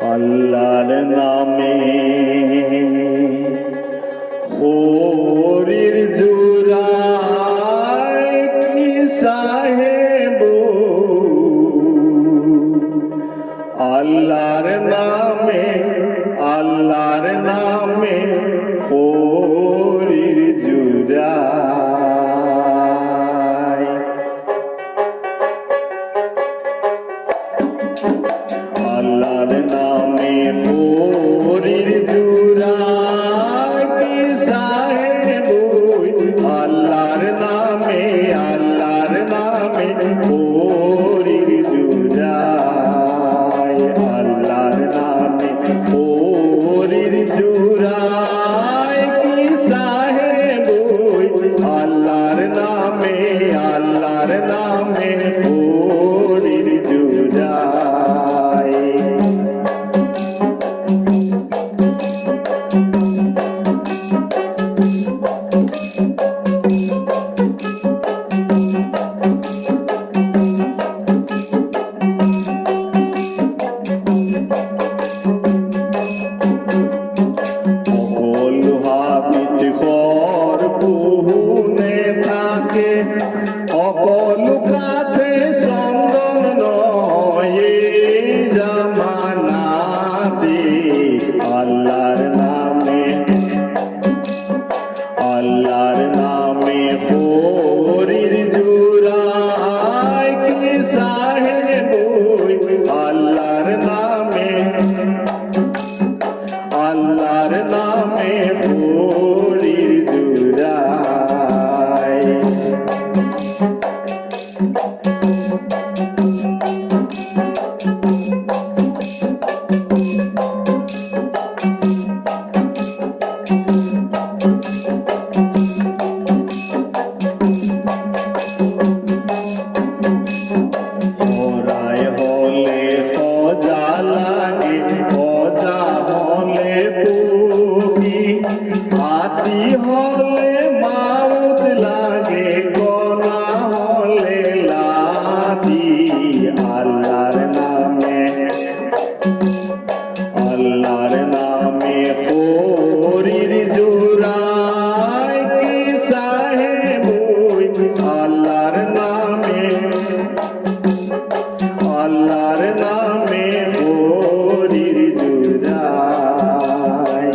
আল্লাহর নামে হরির জুরায় কি সাহেব, আল্লাহর নামে আল্লাহর নামে হরির জুরায়। আল্লাহর নামে হরির জুরায় কি সাহেব, আল্লাহর নামে হরির জুরায়। আল্লাহর নামে হরির জুরায় কি সাহেব, আল্লাহর নামে হরির জুরায়। বহুনে থাকে অকল কাছে সন্দন নয় জামানাতে। আল্লাহর নামে হরির জুরায় কি সাহেব, আল্লাহর নামে হরির জুরায়। ওরায় হলে খোঁজা লাগে, খোঁজা হলে পুকি, হাতি হলে মাউত লাগে, কলা হলে লাঠি। আল্লাহর নামে হরির জুরায় কি সাহেব, আল্লাহর নামে হরির জুরায়।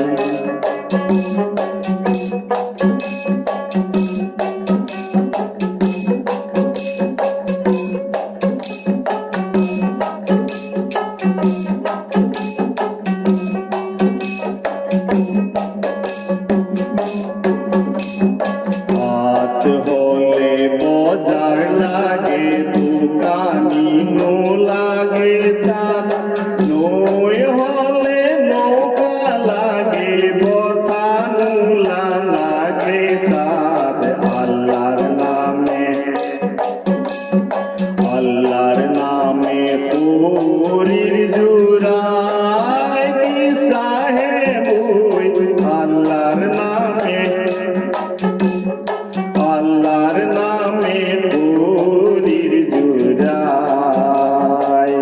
হাত হলে বাজার লাগে, দোকানি নো লাগে তার, নই হলে নৌকা লাগে, বথানুলা লাগে তার। আল্লাহর নামে হরির জুরায় কি সাহেব, আল্লাহর নামে হরির জুরায়।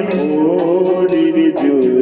পরির জুড়াই